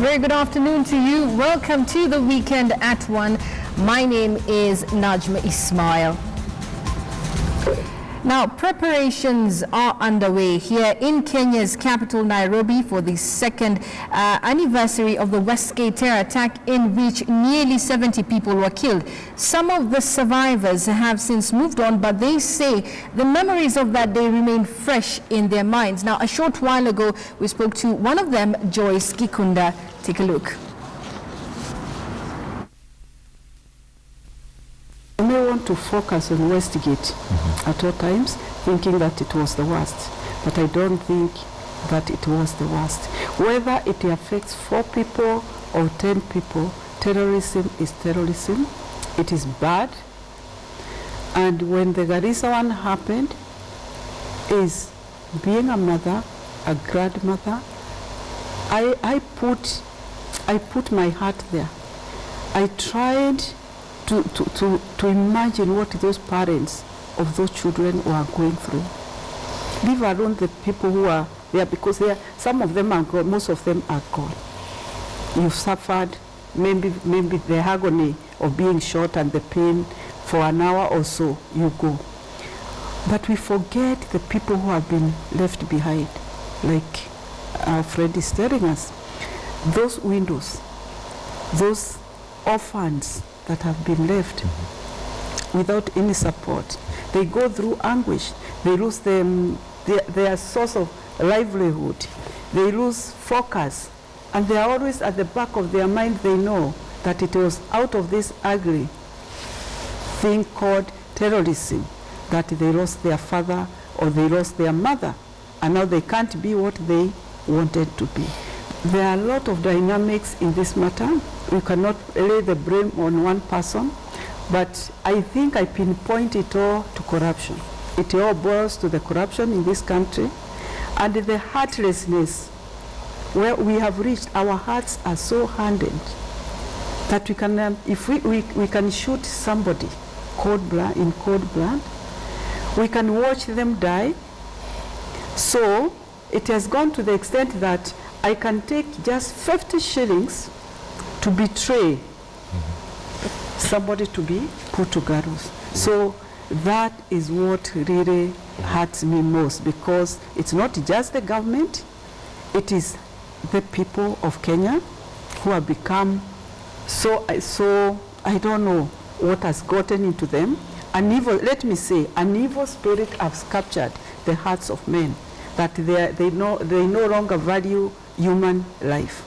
Very good afternoon to you. Welcome to the Weekend at One. My name is Najma Ismail. Now, preparations are underway here in Kenya's capital, Nairobi, for the second anniversary of the Westgate terror attack in which nearly 70 people were killed. Some of the survivors have since moved on, but they say the memories of that day remain fresh in their minds. Now, a short while ago, we spoke to one of them, Joyce Gikunda. Take a look. I may want to focus on Westgate at all times, thinking that it was the worst. But I don't think that it was the worst. Whether it affects 4 people or 10 people, terrorism is terrorism. It is bad. And when the Garissa one happened, is being a mother, a grandmother, I put my heart there. I tried to imagine what those parents of those children were going through. Leave alone the people who are there, because some of them are gone, most of them are gone. You've suffered maybe the agony of being shot and the pain for an hour or so, you go. But we forget the people who have been left behind, like our friend is telling us. Those widows, those orphans that have been left without any support. They go through anguish. They lose their source of livelihood. They lose focus. And they are always at the back of their mind, they know that it was out of this ugly thing called terrorism that they lost their father or they lost their mother. And now they can't be what they wanted to be. There are a lot of dynamics in this matter. We cannot lay the blame on one person, but I think I pinpoint it all to corruption. It all boils to the corruption in this country and the heartlessness where we have reached. Our hearts are so hardened that we can, if we can shoot somebody in cold blood, we can watch them die. So it has gone to the extent that I can take just 50 shillings to betray somebody to be put to gallows. So that is what really hurts me most, because it's not just the government, it is the people of Kenya who have become so I don't know what has gotten into them. An evil, let me say, an evil spirit has captured the hearts of men, that they no longer value human life.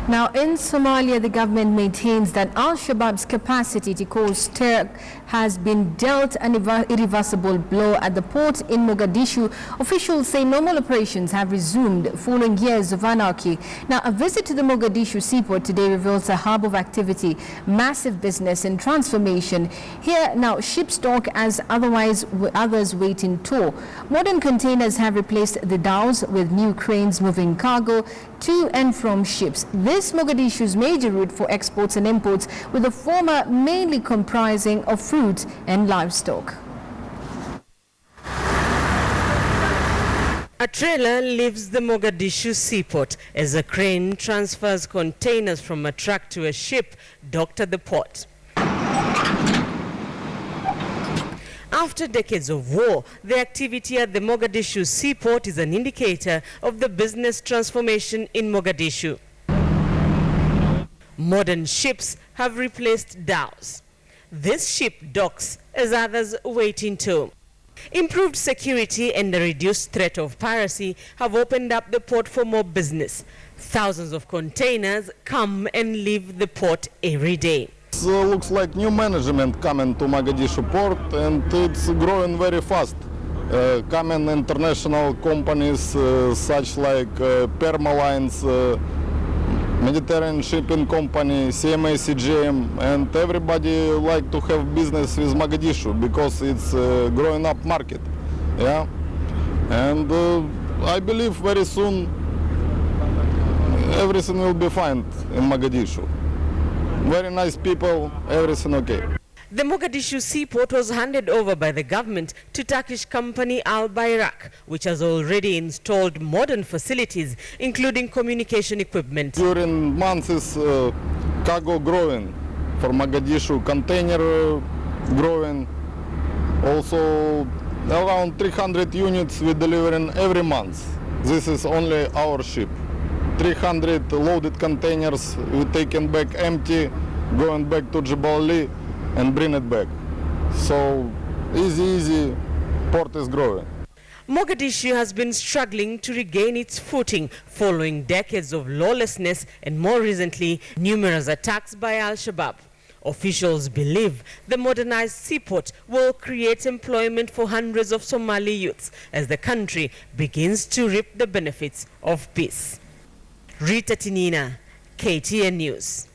Now, in Somalia, the government maintains that Al-Shabaab's capacity to cause terror has been dealt an irreversible blow at the port in Mogadishu. Officials say normal operations have resumed following years of anarchy. Now, a visit to the Mogadishu seaport today reveals a hub of activity, massive business and transformation. Here now, ships dock as others wait in tow. Modern containers have replaced the dhows with new cranes moving cargo to and from ships. This Mogadishu's major route for exports and imports, with the former mainly comprising of fruit and livestock. A trailer leaves the Mogadishu seaport as a crane transfers containers from a truck to a ship docked at the port. After decades of war, the activity at the Mogadishu seaport is an indicator of the business transformation in Mogadishu. Modern ships have replaced dhows. This ship docks as others wait in tow. Improved security and a reduced threat of piracy have opened up the port for more business. Thousands of containers come and leave the port every day. It looks like new management coming to Mogadishu port, and it's growing very fast. Coming international companies such like Permalines, Mediterranean Shipping Company, CMA CGM, and everybody like to have business with Mogadishu because it's a growing up market. Yeah, and I believe very soon everything will be fine in Mogadishu. Very nice people, everything okay. The Mogadishu seaport was handed over by the government to Turkish company Al Bayrak, which has already installed modern facilities, including communication equipment. During months is cargo growing for Mogadishu, container growing. Also around 300 units we delivering every month. This is only our ship. 300 loaded containers we taken back empty, going back to Jebel Ali and bring it back. So easy, port is growing. Mogadishu has been struggling to regain its footing following decades of lawlessness and more recently numerous attacks by Al-Shabaab. Officials believe the modernized seaport will create employment for hundreds of Somali youths as the country begins to reap the benefits of peace. Rita Tinina, KTN News.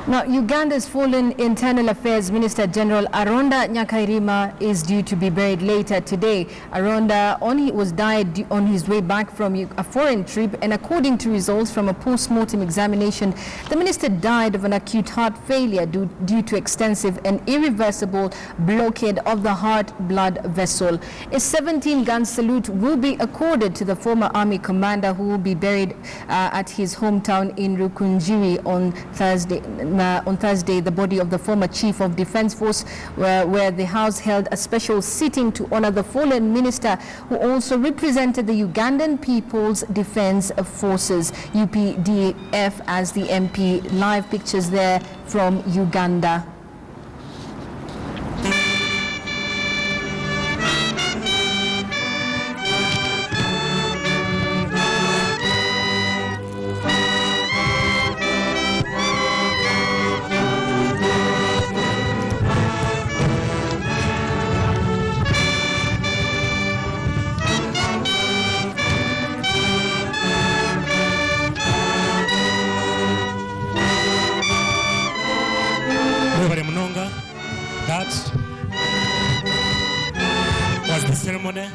Now, Uganda's fallen Internal Affairs Minister General Aronda Nyakairima is due to be buried later today. Aronda was died on his way back from a foreign trip, and according to results from a post-mortem examination, the minister died of an acute heart failure due to extensive and irreversible blockade of the heart blood vessel. A 17-gun salute will be accorded to the former army commander, who will be buried at his hometown in Rukunjiri on Thursday. The body of the former chief of defense force, where the house held a special sitting to honor the fallen minister, who also represented the Ugandan People's Defense Forces, UPDF, as the MP. Live pictures there from Uganda. That was the ceremony,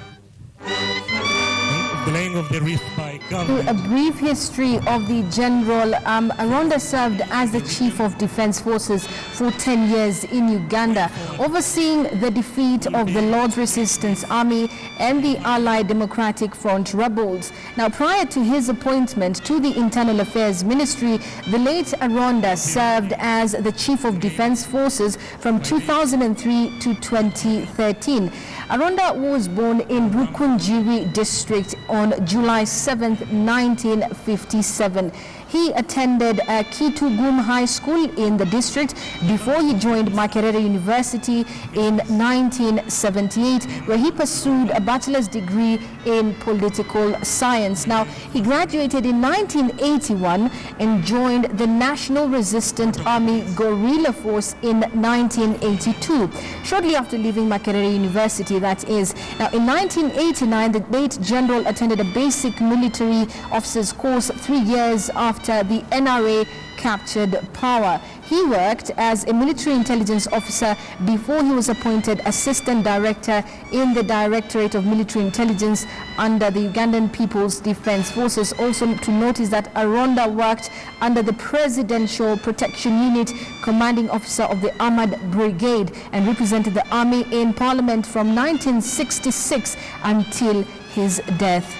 playing of the wreath by government. A brief history of the general. Aronda served as the chief of defense forces for 10 years in Uganda, overseeing the defeat of the Lord's Resistance Army and the Allied Democratic Front rebels. Now, prior to his appointment to the Internal Affairs Ministry, the late Aronda served as the Chief of Defense Forces from 2003 to 2013. Aronda was born in Rukunjiri district on July 7, 1957. He attended Kitugum High School in the district before he joined Makerere University in 1978, where he pursued a bachelor's degree in political science. Now, he graduated in 1981 and joined the National Resistant Army Guerrilla Force in 1982. Shortly after leaving Makerere University, that is. Now, in 1989, the late general attended a basic military officer's course 3 years after the NRA captured power. He worked as a military intelligence officer before he was appointed assistant director in the Directorate of Military Intelligence under the Ugandan People's Defense Forces. Also to notice that Aronda worked under the Presidential Protection Unit, commanding officer of the Armored Brigade, and represented the army in Parliament from 1966 until his death.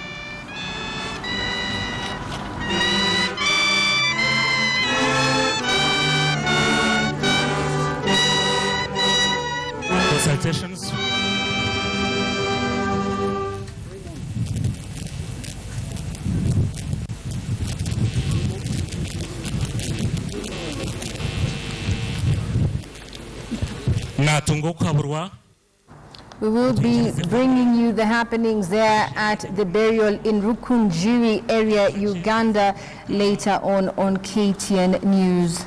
Citations. We will be bringing you the happenings there at the burial in Rukunjiri area, Uganda, later on KTN News.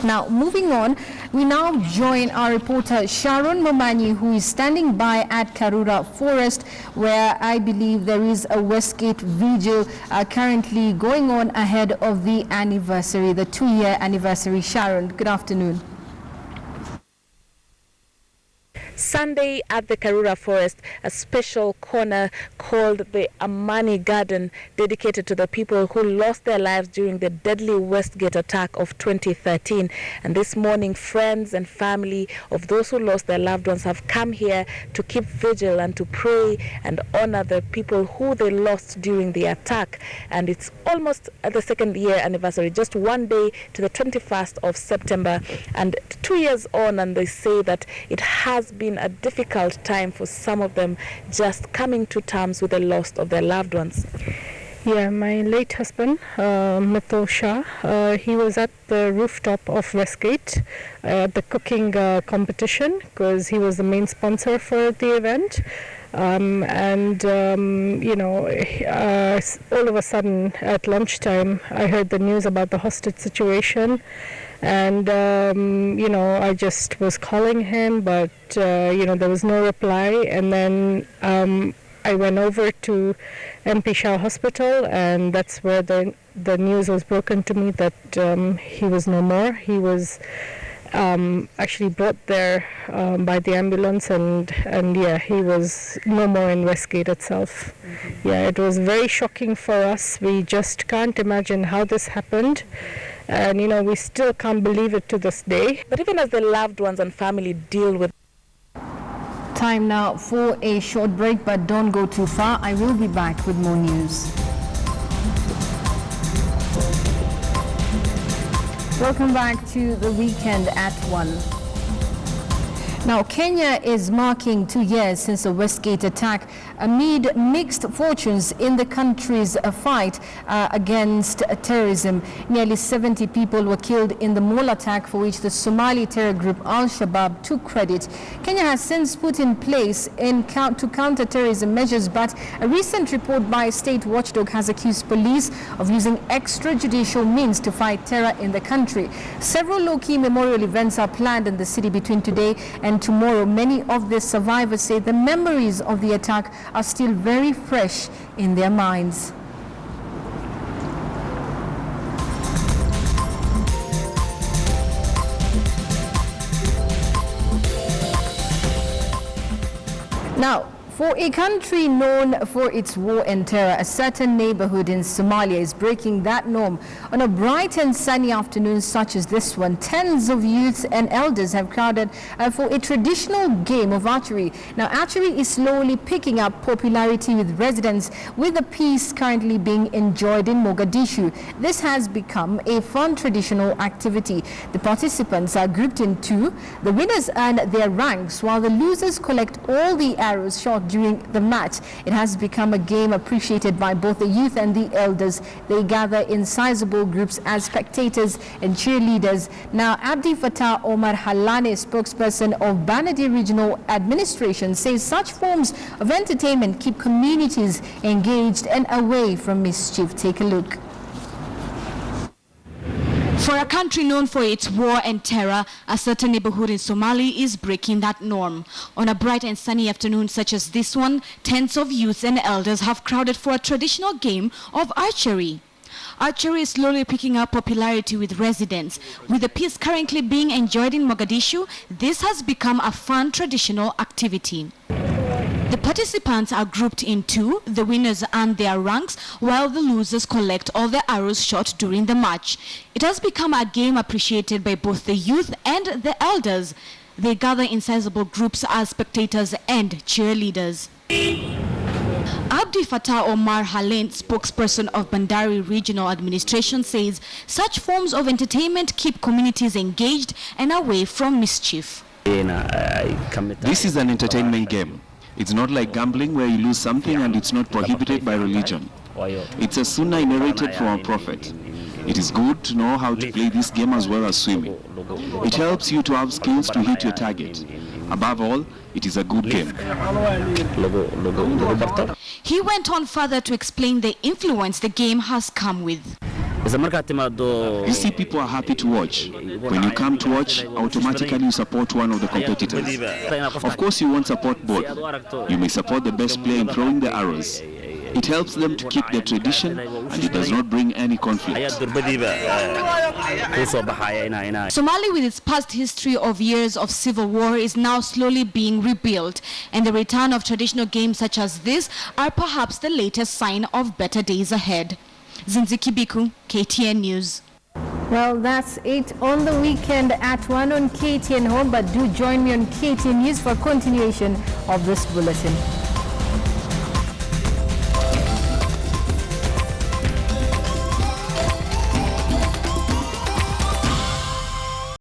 Now, moving on, we now join our reporter Sharon Momanyi, who is standing by at Karura Forest, where I believe there is a Westgate vigil currently going on ahead of the anniversary, the 2-year anniversary. Sharon, good afternoon. Sunday at the Karura Forest, a special corner called the Amani Garden, dedicated to the people who lost their lives during the deadly Westgate attack of 2013. And this morning, friends and family of those who lost their loved ones have come here to keep vigil and to pray and honor the people who they lost during the attack. And it's almost at the second year anniversary, just one day to the 21st of September, and 2 years on, and they say that it has been a difficult time for some of them just coming to terms with the loss of their loved ones. Yeah, my late husband, Mithil Shah, he was at the rooftop of Westgate at the cooking competition because he was the main sponsor for the event. You know, all of a sudden at lunchtime, I heard the news about the hostage situation. And, you know, I just was calling him, but, you know, there was no reply. And then I went over to MP Shah Hospital, and that's where the news was broken to me that he was no more. He was actually brought there by the ambulance, and yeah, he was no more in Westgate itself. Mm-hmm. Yeah, it was very shocking for us. We just can't imagine how this happened. And, you know, we still can't believe it to this day. But even as the loved ones and family deal with... Time now for a short break, but don't go too far. I will be back with more news. Welcome back to the Weekend at One. Now, Kenya is marking 2 years since the Westgate attack amid mixed fortunes in the country's fight against terrorism. Nearly 70 people were killed in the mall attack, for which the Somali terror group Al-Shabaab took credit. Kenya has since put in place to counter terrorism measures, but a recent report by a state watchdog has accused police of using extrajudicial means to fight terror in the country. Several low-key memorial events are planned in the city between today and tomorrow. Many of the survivors say the memories of the attack are still very fresh in their minds. Now, for a country known for its war and terror, a certain neighborhood in Somalia is breaking that norm. On a bright and sunny afternoon such as this one, tens of youths and elders have crowded for a traditional game of archery. Now, archery is slowly picking up popularity with residents, with the peace currently being enjoyed in Mogadishu. This has become a fun traditional activity. The participants are grouped in two. The winners earn their ranks, while the losers collect all the arrows shot during the match. It has become a game appreciated by both the youth and the elders. They gather in sizable groups as spectators and cheerleaders. Now, Abdi Fattah Omar Halane, spokesperson of Banadi Regional Administration, says such forms of entertainment keep communities engaged and away from mischief. Take a look. For a country known for its war and terror, a certain neighborhood in Somali is breaking that norm. On a bright and sunny afternoon such as this one, tens of youths and elders have crowded for a traditional game of archery. Archery is slowly picking up popularity with residents. With the peace currently being enjoyed in Mogadishu, this has become a fun traditional activity. The participants are grouped in two. The winners earn their ranks, while the losers collect all the arrows shot during the match. It has become a game appreciated by both the youth and the elders. They gather in sizable groups as spectators and cheerleaders. Abdi Fattah Omar Halane, spokesperson of Bandari Regional Administration, says such forms of entertainment keep communities engaged and away from mischief. This is an entertainment game. It's not like gambling where you lose something and it's not prohibited by religion. It's a sunnah narrated from our prophet. It is good to know how to play this game as well as swimming. It helps you to have skills to hit your target. Above all, it is a good game. He went on further to explain the influence the game has come with. You see, people are happy to watch. When you come to watch, automatically you support one of the competitors. Of course, you won't support both. You may support the best player in throwing the arrows. It helps them to keep their tradition, and it does not bring any conflict. Somali, with its past history of years of civil war, is now slowly being rebuilt, and the return of traditional games such as this are perhaps the latest sign of better days ahead. Zinzi Kibiku, KTN News. Well, that's it on the weekend at 1 on KTN Home, but do join me on KTN News for continuation of this bulletin.